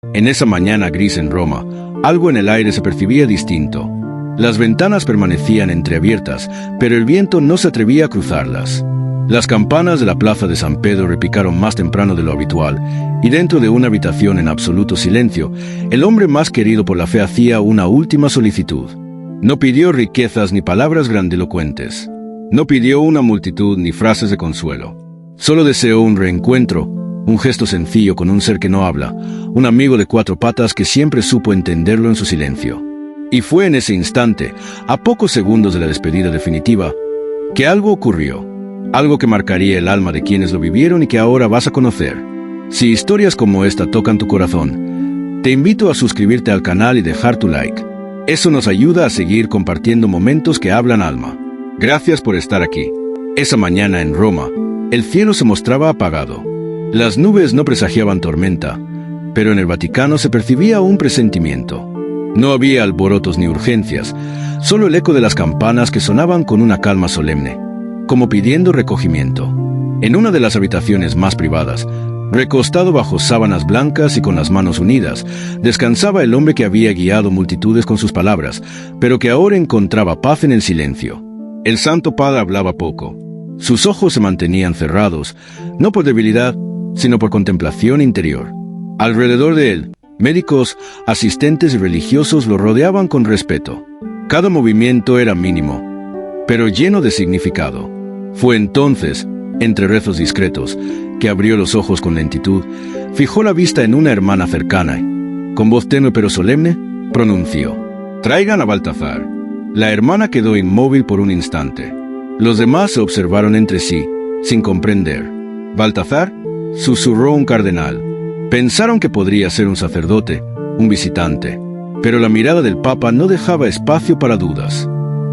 En esa mañana gris en Roma, algo en el aire se percibía distinto. Las ventanas permanecían entreabiertas, pero el viento no se atrevía a cruzarlas. Las campanas de la plaza de San Pedro repicaron más temprano de lo habitual, y dentro de una habitación en absoluto silencio, el hombre más querido por la fe hacía una última solicitud. No pidió riquezas ni palabras grandilocuentes. No pidió una multitud ni frases de consuelo. Solo deseó un reencuentro, un gesto sencillo con un ser que no habla, un amigo de cuatro patas que siempre supo entenderlo en su silencio. Y fue en ese instante, a pocos segundos de la despedida definitiva, que algo ocurrió. Algo que marcaría el alma de quienes lo vivieron y que ahora vas a conocer. Si historias como esta tocan tu corazón, te invito a suscribirte al canal y dejar tu like. Eso nos ayuda a seguir compartiendo momentos que hablan alma. Gracias por estar aquí. Esa mañana en Roma, el cielo se mostraba apagado. Las nubes no presagiaban tormenta, pero en el Vaticano se percibía un presentimiento. No había alborotos ni urgencias, solo el eco de las campanas que sonaban con una calma solemne, como pidiendo recogimiento. En una de las habitaciones más privadas, recostado bajo sábanas blancas y con las manos unidas, descansaba el hombre que había guiado multitudes con sus palabras, pero que ahora encontraba paz en el silencio. El Santo Padre hablaba poco. Sus ojos se mantenían cerrados, no por debilidad, sino por contemplación interior. Alrededor de él, médicos, asistentes y religiosos lo rodeaban con respeto. Cada movimiento era mínimo, pero lleno de significado. Fue entonces, entre rezos discretos, que abrió los ojos con lentitud, fijó la vista en una hermana cercana y, con voz tenue pero solemne, pronunció: «Traigan a Baltazar». La hermana quedó inmóvil por un instante. Los demás se observaron entre sí, sin comprender. «¿Baltazar?», susurró un cardenal. Pensaron que podría ser un sacerdote, un visitante, pero la mirada del Papa no dejaba espacio para dudas.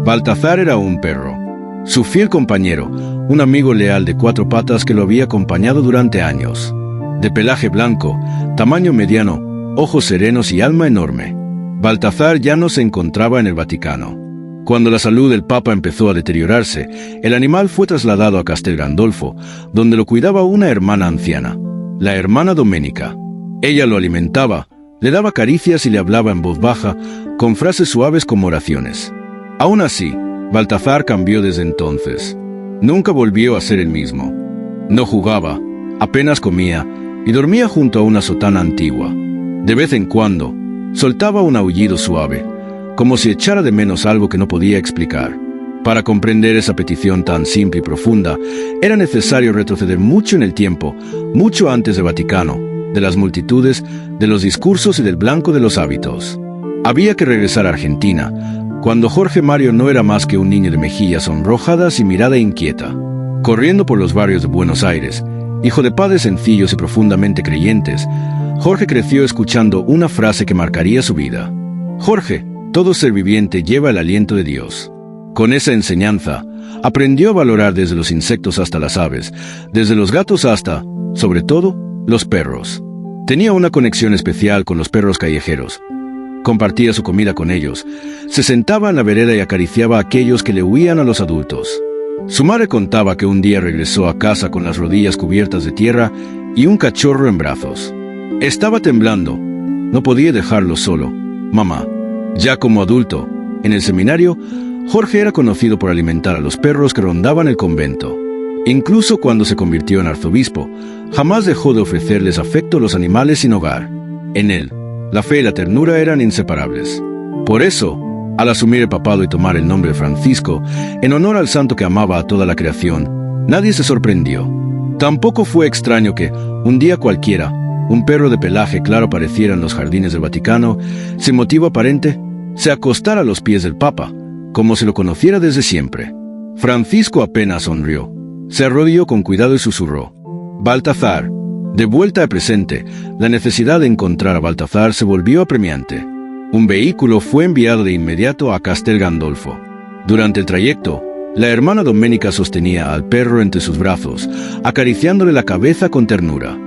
Baltazar era un perro, su fiel compañero, un amigo leal de cuatro patas que lo había acompañado durante años. De pelaje blanco, tamaño mediano, ojos serenos y alma enorme. Baltazar ya no se encontraba en el Vaticano. Cuando la salud del Papa empezó a deteriorarse, el animal fue trasladado a Castel Gandolfo, donde lo cuidaba una hermana anciana, la hermana Doménica. Ella lo alimentaba, le daba caricias y le hablaba en voz baja, con frases suaves como oraciones. Aún así, Baltazar cambió desde entonces. Nunca volvió a ser el mismo. No jugaba, apenas comía y dormía junto a una sotana antigua. De vez en cuando, soltaba un aullido suave, como si echara de menos algo que no podía explicar. Para comprender esa petición tan simple y profunda, era necesario retroceder mucho en el tiempo, mucho antes del Vaticano, de las multitudes, de los discursos y del blanco de los hábitos. Había que regresar a Argentina, cuando Jorge Mario no era más que un niño de mejillas sonrojadas y mirada inquieta. Corriendo por los barrios de Buenos Aires, hijo de padres sencillos y profundamente creyentes, Jorge creció escuchando una frase que marcaría su vida. Jorge, todo ser viviente lleva el aliento de Dios. Con esa enseñanza, aprendió a valorar desde los insectos hasta las aves, desde los gatos hasta, sobre todo, los perros. Tenía una conexión especial con los perros callejeros. Compartía su comida con ellos, se sentaba en la vereda y acariciaba a aquellos que le huían a los adultos. Su madre contaba que un día regresó a casa con las rodillas cubiertas de tierra y un cachorro en brazos. Estaba temblando, no podía dejarlo solo. Mamá. Ya como adulto, en el seminario, Jorge era conocido por alimentar a los perros que rondaban el convento. Incluso cuando se convirtió en arzobispo, jamás dejó de ofrecerles afecto a los animales sin hogar. En él, la fe y la ternura eran inseparables. Por eso, al asumir el papado y tomar el nombre de Francisco, en honor al santo que amaba a toda la creación, nadie se sorprendió. Tampoco fue extraño que, un día cualquiera, un perro de pelaje claro apareciera en los jardines del Vaticano, sin motivo aparente, se acostara a los pies del Papa, como si lo conociera desde siempre. Francisco apenas sonrió, se arrodilló con cuidado y susurró: «Baltazar». De vuelta al presente, la necesidad de encontrar a Baltazar se volvió apremiante. Un vehículo fue enviado de inmediato a Castel Gandolfo. Durante el trayecto, la hermana Doménica sostenía al perro entre sus brazos, acariciándole la cabeza con ternura.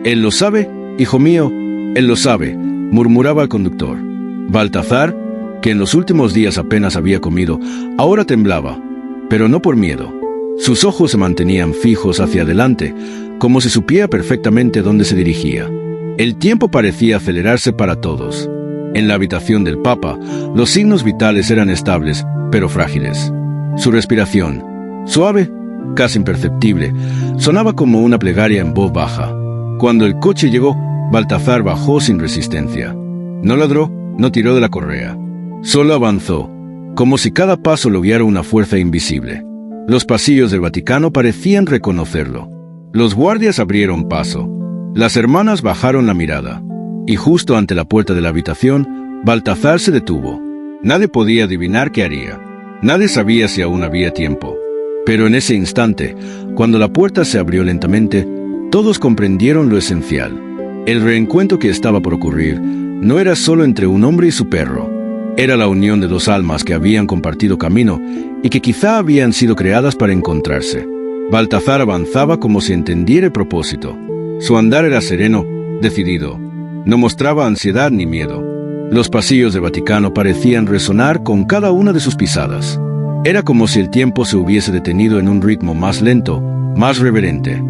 «Él lo sabe, hijo mío, él lo sabe», murmuraba el conductor. Baltazar, que en los últimos días apenas había comido, ahora temblaba, pero no por miedo. Sus ojos se mantenían fijos hacia adelante, como si supiera perfectamente dónde se dirigía. El tiempo parecía acelerarse para todos. En la habitación del Papa, los signos vitales eran estables, pero frágiles. Su respiración, suave, casi imperceptible, sonaba como una plegaria en voz baja. Cuando el coche llegó, Baltazar bajó sin resistencia. No ladró, no tiró de la correa. Solo avanzó, como si cada paso lo guiara una fuerza invisible. Los pasillos del Vaticano parecían reconocerlo. Los guardias abrieron paso. Las hermanas bajaron la mirada. Y justo ante la puerta de la habitación, Baltazar se detuvo. Nadie podía adivinar qué haría. Nadie sabía si aún había tiempo. Pero en ese instante, cuando la puerta se abrió lentamente, todos comprendieron lo esencial. El reencuentro que estaba por ocurrir no era solo entre un hombre y su perro. Era la unión de dos almas que habían compartido camino y que quizá habían sido creadas para encontrarse. Baltazar avanzaba como si entendiera el propósito. Su andar era sereno, decidido. No mostraba ansiedad ni miedo. Los pasillos del Vaticano parecían resonar con cada una de sus pisadas. Era como si el tiempo se hubiese detenido en un ritmo más lento, más reverente.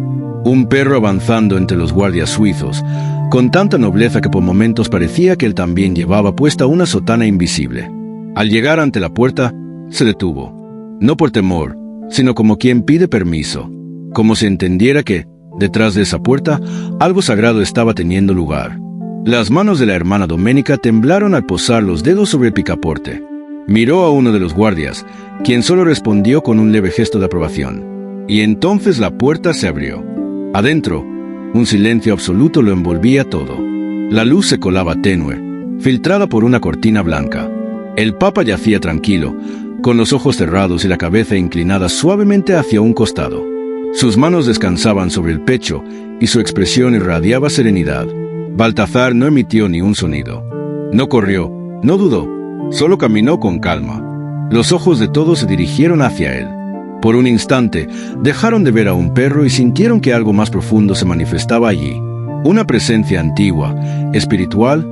Un perro avanzando entre los guardias suizos, con tanta nobleza que por momentos parecía que él también llevaba puesta una sotana invisible. Al llegar ante la puerta, se detuvo. No por temor, sino como quien pide permiso. Como si entendiera que, detrás de esa puerta, algo sagrado estaba teniendo lugar. Las manos de la hermana Doménica temblaron al posar los dedos sobre el picaporte. Miró a uno de los guardias, quien solo respondió con un leve gesto de aprobación. Y entonces la puerta se abrió. Adentro, un silencio absoluto lo envolvía todo. La luz se colaba tenue, filtrada por una cortina blanca. El Papa yacía tranquilo, con los ojos cerrados y la cabeza inclinada suavemente hacia un costado. Sus manos descansaban sobre el pecho y su expresión irradiaba serenidad. Baltazar no emitió ni un sonido. No corrió, no dudó, solo caminó con calma. Los ojos de todos se dirigieron hacia él. Por un instante, dejaron de ver a un perro y sintieron que algo más profundo se manifestaba allí. Una presencia antigua, espiritual,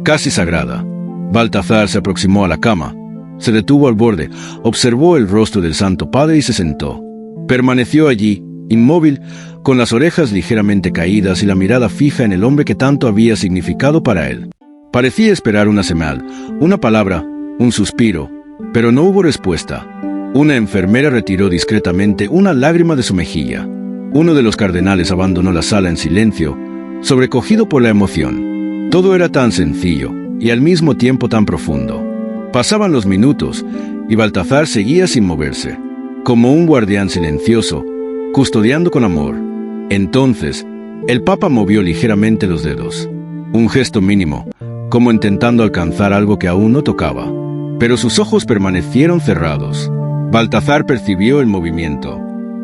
casi sagrada. Baltazar se aproximó a la cama. Se detuvo al borde, observó el rostro del Santo Padre y se sentó. Permaneció allí, inmóvil, con las orejas ligeramente caídas y la mirada fija en el hombre que tanto había significado para él. Parecía esperar una señal, una palabra, un suspiro, pero no hubo respuesta. Una enfermera retiró discretamente una lágrima de su mejilla. Uno de los cardenales abandonó la sala en silencio, sobrecogido por la emoción. Todo era tan sencillo y al mismo tiempo tan profundo. Pasaban los minutos y Baltazar seguía sin moverse, como un guardián silencioso, custodiando con amor. Entonces, el Papa movió ligeramente los dedos. Un gesto mínimo, como intentando alcanzar algo que aún no tocaba. Pero sus ojos permanecieron cerrados. Baltazar percibió el movimiento.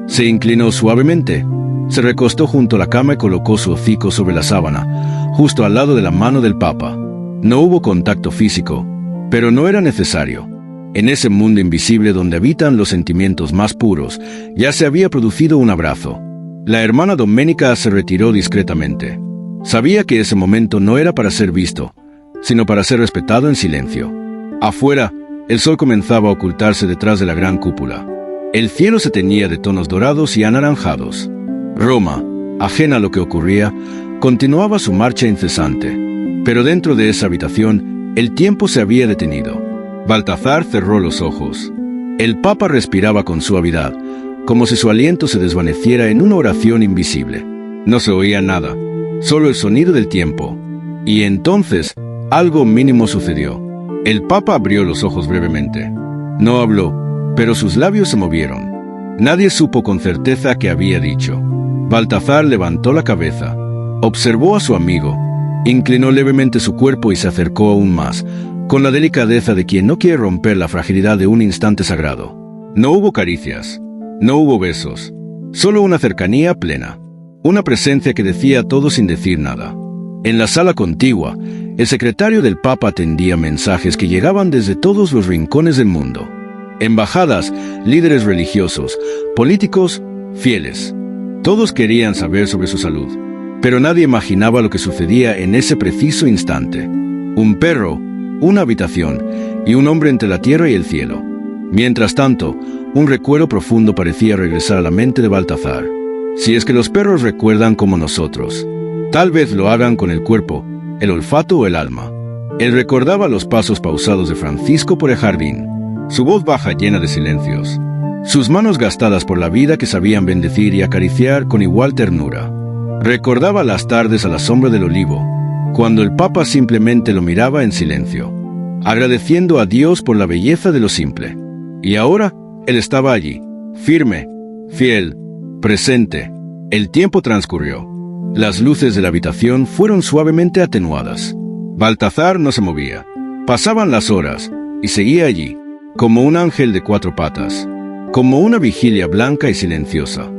Se inclinó suavemente, se recostó junto a la cama y colocó su hocico sobre la sábana, justo al lado de la mano del Papa. No hubo contacto físico, pero no era necesario. En ese mundo invisible donde habitan los sentimientos más puros, ya se había producido un abrazo. La hermana Doménica se retiró discretamente. Sabía que ese momento no era para ser visto, sino para ser respetado en silencio. Afuera, el sol comenzaba a ocultarse detrás de la gran cúpula. El cielo se teñía de tonos dorados y anaranjados. Roma, ajena a lo que ocurría, continuaba su marcha incesante. Pero dentro de esa habitación, el tiempo se había detenido. Baltazar cerró los ojos. El Papa respiraba con suavidad, como si su aliento se desvaneciera en una oración invisible. No se oía nada, solo el sonido del tiempo. Y entonces, algo mínimo sucedió. El Papa abrió los ojos brevemente. No habló, pero sus labios se movieron. Nadie supo con certeza qué había dicho. Baltazar levantó la cabeza, observó a su amigo, inclinó levemente su cuerpo y se acercó aún más, con la delicadeza de quien no quiere romper la fragilidad de un instante sagrado. No hubo caricias, no hubo besos, solo una cercanía plena, una presencia que decía todo sin decir nada. En la sala contigua, el secretario del Papa atendía mensajes que llegaban desde todos los rincones del mundo. Embajadas, líderes religiosos, políticos, fieles. Todos querían saber sobre su salud, pero nadie imaginaba lo que sucedía en ese preciso instante. Un perro, una habitación y un hombre entre la tierra y el cielo. Mientras tanto, un recuerdo profundo parecía regresar a la mente de Baltazar. Si es que los perros recuerdan como nosotros. Tal vez lo hagan con el cuerpo, el olfato o el alma. Él recordaba los pasos pausados de Francisco por el jardín, su voz baja llena de silencios, sus manos gastadas por la vida que sabían bendecir y acariciar con igual ternura. Recordaba las tardes a la sombra del olivo, cuando el Papa simplemente lo miraba en silencio, agradeciendo a Dios por la belleza de lo simple. Y ahora, él estaba allí, firme, fiel, presente. El tiempo transcurrió. Las luces de la habitación fueron suavemente atenuadas. Baltazar no se movía. Pasaban las horas, y seguía allí, como un ángel de 4 patas, como una vigilia blanca y silenciosa.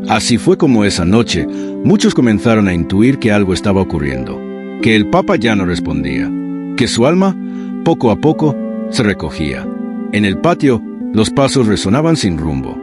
Así fue como esa noche muchos comenzaron a intuir que algo estaba ocurriendo, que el Papa ya no respondía, que su alma, poco a poco, se recogía. En el patio, los pasos resonaban sin rumbo.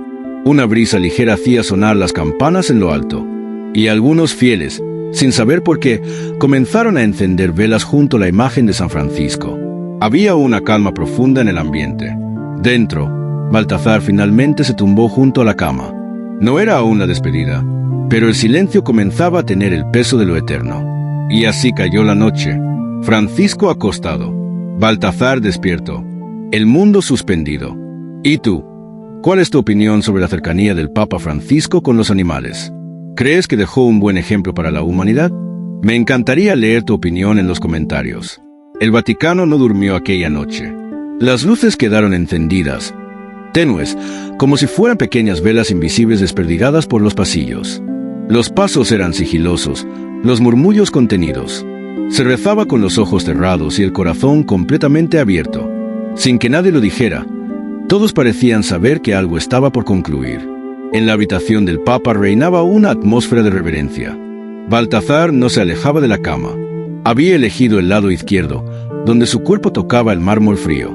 Una brisa ligera hacía sonar las campanas en lo alto, y algunos fieles, sin saber por qué, comenzaron a encender velas junto a la imagen de San Francisco. Había una calma profunda en el ambiente. Dentro, Baltazar finalmente se tumbó junto a la cama. No era aún la despedida, pero el silencio comenzaba a tener el peso de lo eterno. Y así cayó la noche. Francisco acostado, Baltazar despierto, el mundo suspendido. ¿Y tú? ¿Cuál es tu opinión sobre la cercanía del Papa Francisco con los animales? ¿Crees que dejó un buen ejemplo para la humanidad? Me encantaría leer tu opinión en los comentarios. El Vaticano no durmió aquella noche. Las luces quedaron encendidas, tenues, como si fueran pequeñas velas invisibles desperdigadas por los pasillos. Los pasos eran sigilosos, los murmullos contenidos. Se rezaba con los ojos cerrados y el corazón completamente abierto. Sin que nadie lo dijera, todos parecían saber que algo estaba por concluir. En la habitación del Papa reinaba una atmósfera de reverencia. Baltazar no se alejaba de la cama. Había elegido el lado izquierdo, donde su cuerpo tocaba el mármol frío,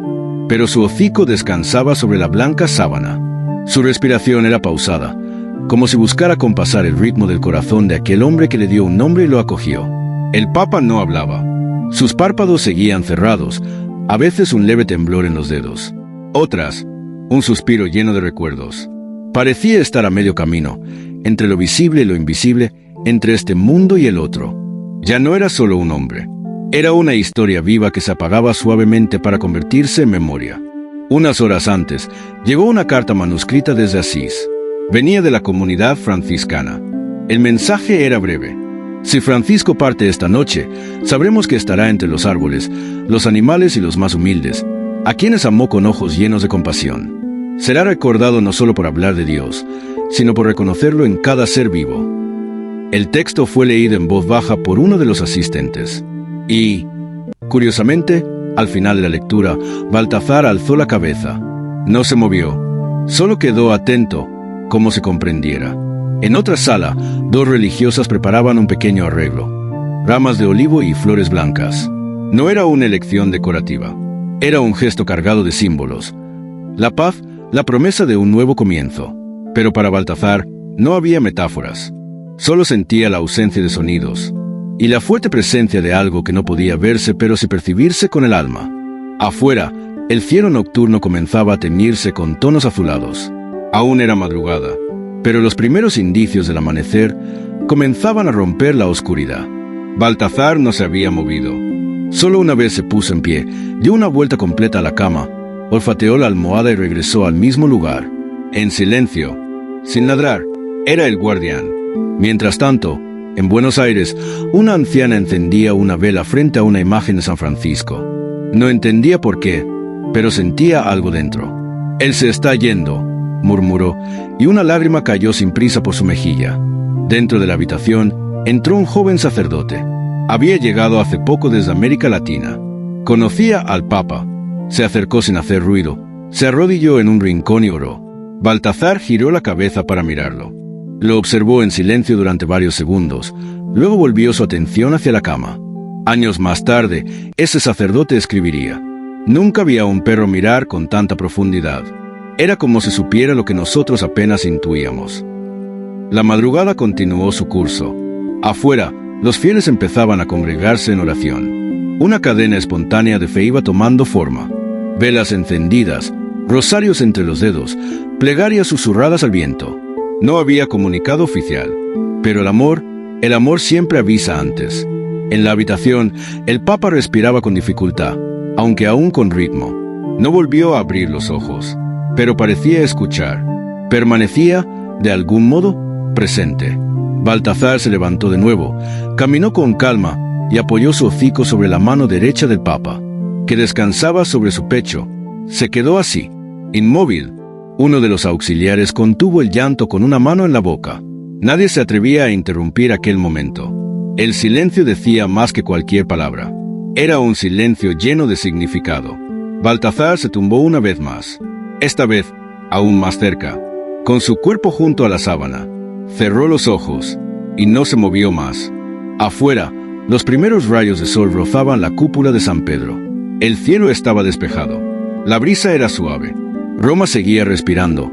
pero su hocico descansaba sobre la blanca sábana. Su respiración era pausada, como si buscara acompasar el ritmo del corazón de aquel hombre que le dio un nombre y lo acogió. El Papa no hablaba. Sus párpados seguían cerrados, a veces un leve temblor en los dedos. Otras, un suspiro lleno de recuerdos. Parecía estar a medio camino, entre lo visible y lo invisible, entre este mundo y el otro. Ya no era solo un hombre. Era una historia viva que se apagaba suavemente para convertirse en memoria. Unas horas antes, llegó una carta manuscrita desde Asís. Venía de la comunidad franciscana. El mensaje era breve. Si Francisco parte esta noche, sabremos que estará entre los árboles, los animales y los más humildes, a quienes amó con ojos llenos de compasión. Será recordado no solo por hablar de Dios, sino por reconocerlo en cada ser vivo. El texto fue leído en voz baja por uno de los asistentes. Y, curiosamente, al final de la lectura, Baltazar alzó la cabeza. No se movió, solo quedó atento, como si comprendiera. En otra sala, 2 religiosas preparaban un pequeño arreglo, ramas de olivo y flores blancas. No era una elección decorativa, era un gesto cargado de símbolos. La paz, la promesa de un nuevo comienzo. Pero para Baltazar no había metáforas. Solo sentía la ausencia de sonidos y la fuerte presencia de algo que no podía verse pero sí percibirse con el alma. Afuera, el cielo nocturno comenzaba a teñirse con tonos azulados. Aún era madrugada, pero los primeros indicios del amanecer comenzaban a romper la oscuridad. Baltazar no se había movido. Solo una vez se puso en pie, dio una vuelta completa a la cama, olfateó la almohada y regresó al mismo lugar. En silencio, sin ladrar, era el guardián. Mientras tanto, en Buenos Aires, una anciana encendía una vela frente a una imagen de San Francisco. No entendía por qué, pero sentía algo dentro. «Él se está yendo», murmuró, y una lágrima cayó sin prisa por su mejilla. Dentro de la habitación, entró un joven sacerdote. Había llegado hace poco desde América Latina. Conocía al Papa. Se acercó sin hacer ruido, se arrodilló en un rincón y oró. Baltazar giró la cabeza para mirarlo. Lo observó en silencio durante varios segundos, luego volvió su atención hacia la cama. Años más tarde, ese sacerdote escribiría: «Nunca vi a un perro mirar con tanta profundidad. Era como si supiera lo que nosotros apenas intuíamos». La madrugada continuó su curso. Afuera, los fieles empezaban a congregarse en oración. Una cadena espontánea de fe iba tomando forma. Velas encendidas, rosarios entre los dedos, plegarias susurradas al viento. No había comunicado oficial, pero el amor, El amor siempre avisa antes. En la habitación, el Papa respiraba con dificultad, aunque aún con ritmo. No volvió a abrir los ojos, pero parecía escuchar. Permanecía, de algún modo, presente. Baltazar se levantó de nuevo, caminó con calma y apoyó su hocico sobre la mano derecha del Papa, que descansaba sobre su pecho. Se quedó así, inmóvil. Uno de los auxiliares contuvo el llanto con una mano en la boca. Nadie se atrevía a interrumpir aquel momento. El silencio decía más que cualquier palabra. Era un silencio lleno de significado. Baltazar se tumbó una vez más, esta vez aún más cerca, con su cuerpo junto a la sábana. Cerró los ojos y no se movió más. Afuera, los primeros rayos de sol rozaban la cúpula de San Pedro. El cielo estaba despejado. La brisa era suave. Roma seguía respirando,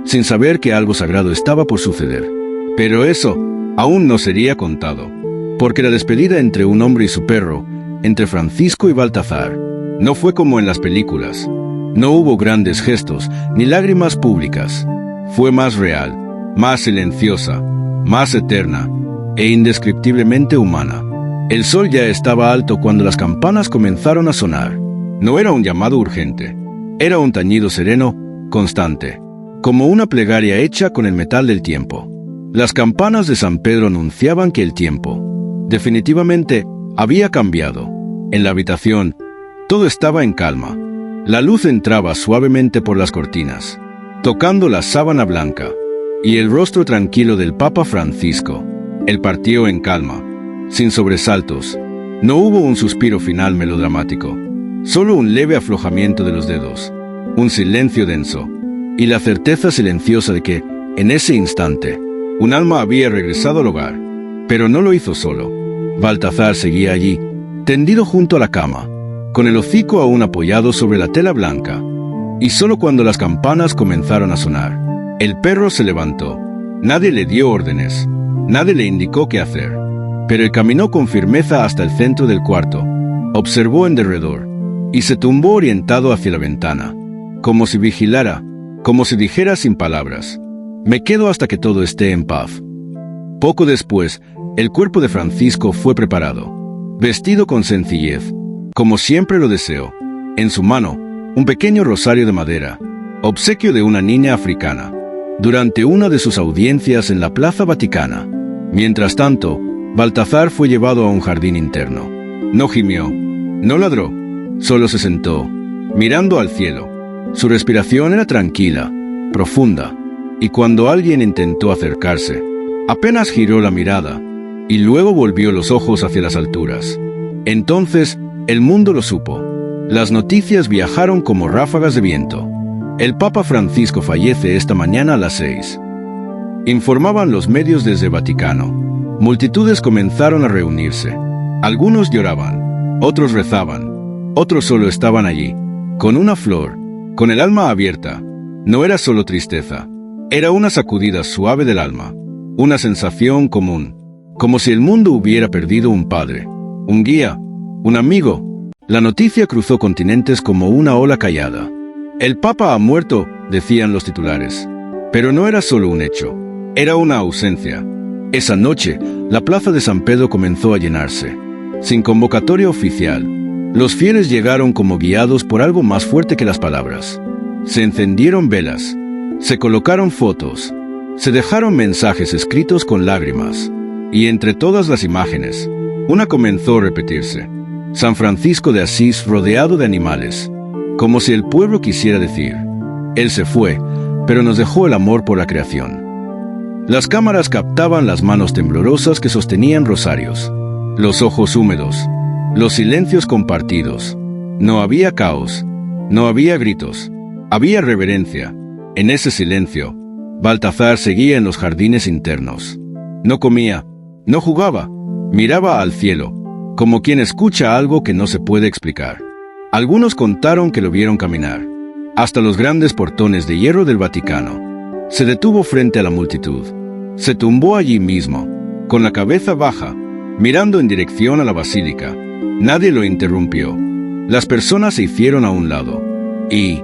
sin saber que algo sagrado estaba por suceder. Pero eso aún no sería contado, porque la despedida entre un hombre y su perro, entre Francisco y Baltazar, no fue como en las películas. No hubo grandes gestos ni lágrimas públicas. Fue más real, más silenciosa, más eterna e indescriptiblemente humana. El sol ya estaba alto cuando las campanas comenzaron a sonar. No era un llamado urgente. Era un tañido sereno, constante, como una plegaria hecha con el metal del tiempo. Las campanas de San Pedro anunciaban que el tiempo, definitivamente, había cambiado. En la habitación, todo estaba en calma. La luz entraba suavemente por las cortinas, tocando la sábana blanca, y el rostro tranquilo del Papa Francisco. Él partió en calma, sin sobresaltos. No hubo un suspiro final melodramático. Solo un leve aflojamiento de los dedos, un silencio denso, y la certeza silenciosa de que, en ese instante, un alma había regresado al hogar. Pero no lo hizo solo. Baltazar seguía allí, tendido junto a la cama, con el hocico aún apoyado sobre la tela blanca. Y solo cuando las campanas comenzaron a sonar, el perro se levantó. Nadie le dio órdenes, nadie le indicó qué hacer, pero él caminó con firmeza hasta el centro del cuarto, observó en derredor, y se tumbó orientado hacia la ventana, como si vigilara, como si dijera sin palabras: me quedo hasta que todo esté en paz. Poco después, el cuerpo de Francisco fue preparado, vestido con sencillez, como siempre lo deseó. En su mano, un pequeño rosario de madera, obsequio de una niña africana, durante una de sus audiencias en la Plaza Vaticana. Mientras tanto, Baltazar fue llevado a un jardín interno. No gimió, no ladró, solo se sentó, mirando al cielo. Su respiración era tranquila, profunda, y cuando alguien intentó acercarse, apenas giró la mirada, y luego volvió los ojos hacia las alturas. Entonces, el mundo lo supo. Las noticias viajaron como ráfagas de viento. El Papa Francisco fallece esta mañana a las 6. Informaban los medios desde Vaticano. Multitudes comenzaron a reunirse. Algunos lloraban, otros rezaban, otros solo estaban allí, con una flor, con el alma abierta. No era solo tristeza, era una sacudida suave del alma, una sensación común, como si el mundo hubiera perdido un padre, un guía, un amigo. La noticia cruzó continentes como una ola callada. El Papa ha muerto, decían los titulares. Pero no era solo un hecho, era una ausencia. Esa noche, la plaza de San Pedro comenzó a llenarse. Sin convocatoria oficial, los fieles llegaron como guiados por algo más fuerte que las palabras. Se encendieron velas, se colocaron fotos, se dejaron mensajes escritos con lágrimas, y entre todas las imágenes, una comenzó a repetirse: San Francisco de Asís rodeado de animales, como si el pueblo quisiera decir: él se fue, pero nos dejó el amor por la creación. Las cámaras captaban las manos temblorosas que sostenían rosarios, los ojos húmedos, los silencios compartidos. No había caos, no había gritos, había reverencia. En ese silencio, Baltazar seguía en los jardines internos. No comía, no jugaba, miraba al cielo, como quien escucha algo que no se puede explicar. Algunos contaron que lo vieron caminar, hasta los grandes portones de hierro del Vaticano. Se detuvo frente a la multitud. Se tumbó allí mismo, con la cabeza baja, mirando en dirección a la basílica. Nadie lo interrumpió. Las personas se hicieron a un lado. Y,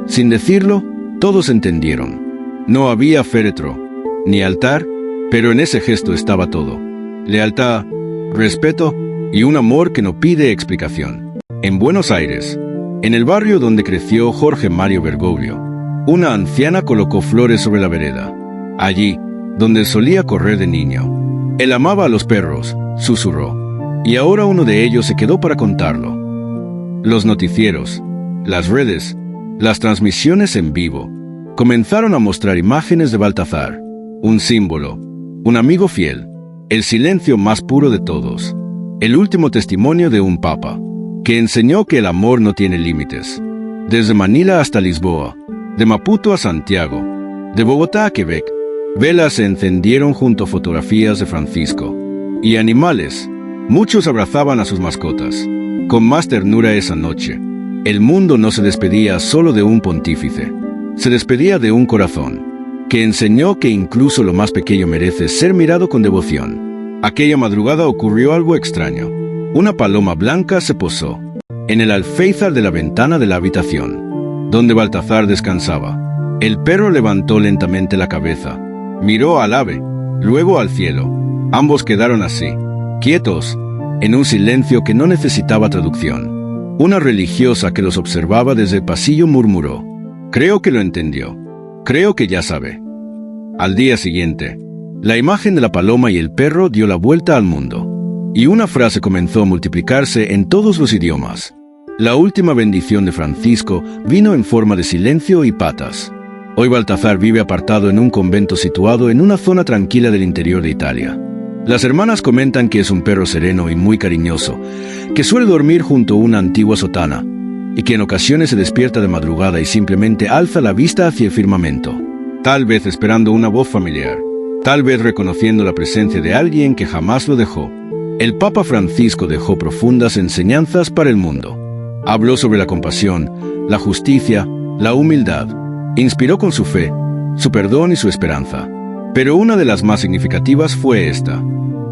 sin decirlo, todos entendieron. No había féretro, ni altar, pero en ese gesto estaba todo. lealtad, respeto y un amor que no pide explicación. En Buenos Aires, en el barrio donde creció Jorge Mario Bergoglio, una anciana colocó flores sobre la vereda. Allí, donde solía correr de niño. Él amaba a los perros, susurró. Y ahora uno de ellos se quedó para contarlo. Los noticieros, las redes, las transmisiones en vivo, comenzaron a mostrar imágenes de Baltazar, un símbolo, un amigo fiel, el silencio más puro de todos, el último testimonio de un papa, que enseñó que el amor no tiene límites. Desde Manila hasta Lisboa, de Maputo a Santiago, de Bogotá a Quebec, velas se encendieron junto a fotografías de Francisco. Y animales, muchos abrazaban a sus mascotas, con más ternura esa noche. El mundo no se despedía solo de un pontífice, se despedía de un corazón, que enseñó que incluso lo más pequeño merece ser mirado con devoción. Aquella madrugada ocurrió algo extraño. Una paloma blanca se posó en el alféizar de la ventana de la habitación, donde Baltazar descansaba. El perro levantó lentamente la cabeza, miró al ave, luego al cielo. Ambos quedaron así, quietos, en un silencio que no necesitaba traducción. Una religiosa que los observaba desde el pasillo murmuró: «Creo que lo entendió. Creo que ya sabe». Al día siguiente, la imagen de la paloma y el perro dio la vuelta al mundo, y una frase comenzó a multiplicarse en todos los idiomas. La última bendición de Francisco vino en forma de silencio y patas. Hoy Baltazar vive apartado en un convento situado en una zona tranquila del interior de Italia. Las hermanas comentan que es un perro sereno y muy cariñoso, que suele dormir junto a una antigua sotana, y que en ocasiones se despierta de madrugada y simplemente alza la vista hacia el firmamento, tal vez esperando una voz familiar, tal vez reconociendo la presencia de alguien que jamás lo dejó. El Papa Francisco dejó profundas enseñanzas para el mundo. Habló sobre la compasión, la justicia, la humildad. Inspiró con su fe, su perdón y su esperanza. Pero una de las más significativas fue esta: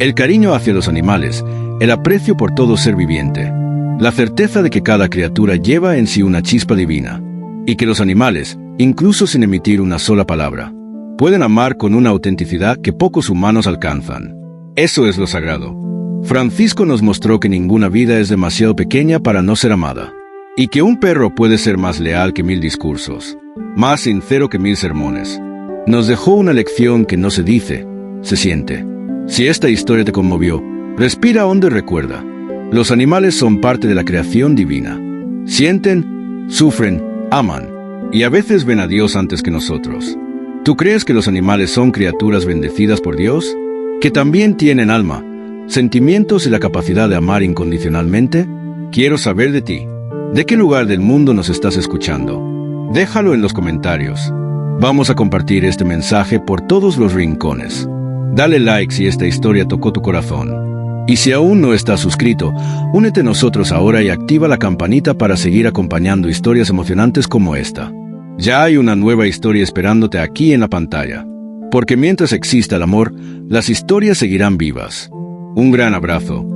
el cariño hacia los animales, el aprecio por todo ser viviente, la certeza de que cada criatura lleva en sí una chispa divina, y que los animales, incluso sin emitir una sola palabra, pueden amar con una autenticidad que pocos humanos alcanzan. Eso es lo sagrado. Francisco nos mostró que ninguna vida es demasiado pequeña para no ser amada, y que un perro puede ser más leal que 1000 discursos, más sincero que 1000 sermones. Nos dejó una lección que no se dice, se siente. Si esta historia te conmovió, respira hondo y recuerda: los animales son parte de la creación divina. Sienten, sufren, aman, y a veces ven a Dios antes que nosotros. ¿Tú crees que los animales son criaturas bendecidas por Dios? ¿Que también tienen alma, sentimientos y la capacidad de amar incondicionalmente? Quiero saber de ti. ¿De qué lugar del mundo nos estás escuchando? Déjalo en los comentarios. Vamos a compartir este mensaje por todos los rincones. Dale like si esta historia tocó tu corazón. Y si aún no estás suscrito, únete a nosotros ahora y activa la campanita para seguir acompañando historias emocionantes como esta. Ya hay una nueva historia esperándote aquí en la pantalla. Porque mientras exista el amor, las historias seguirán vivas. Un gran abrazo.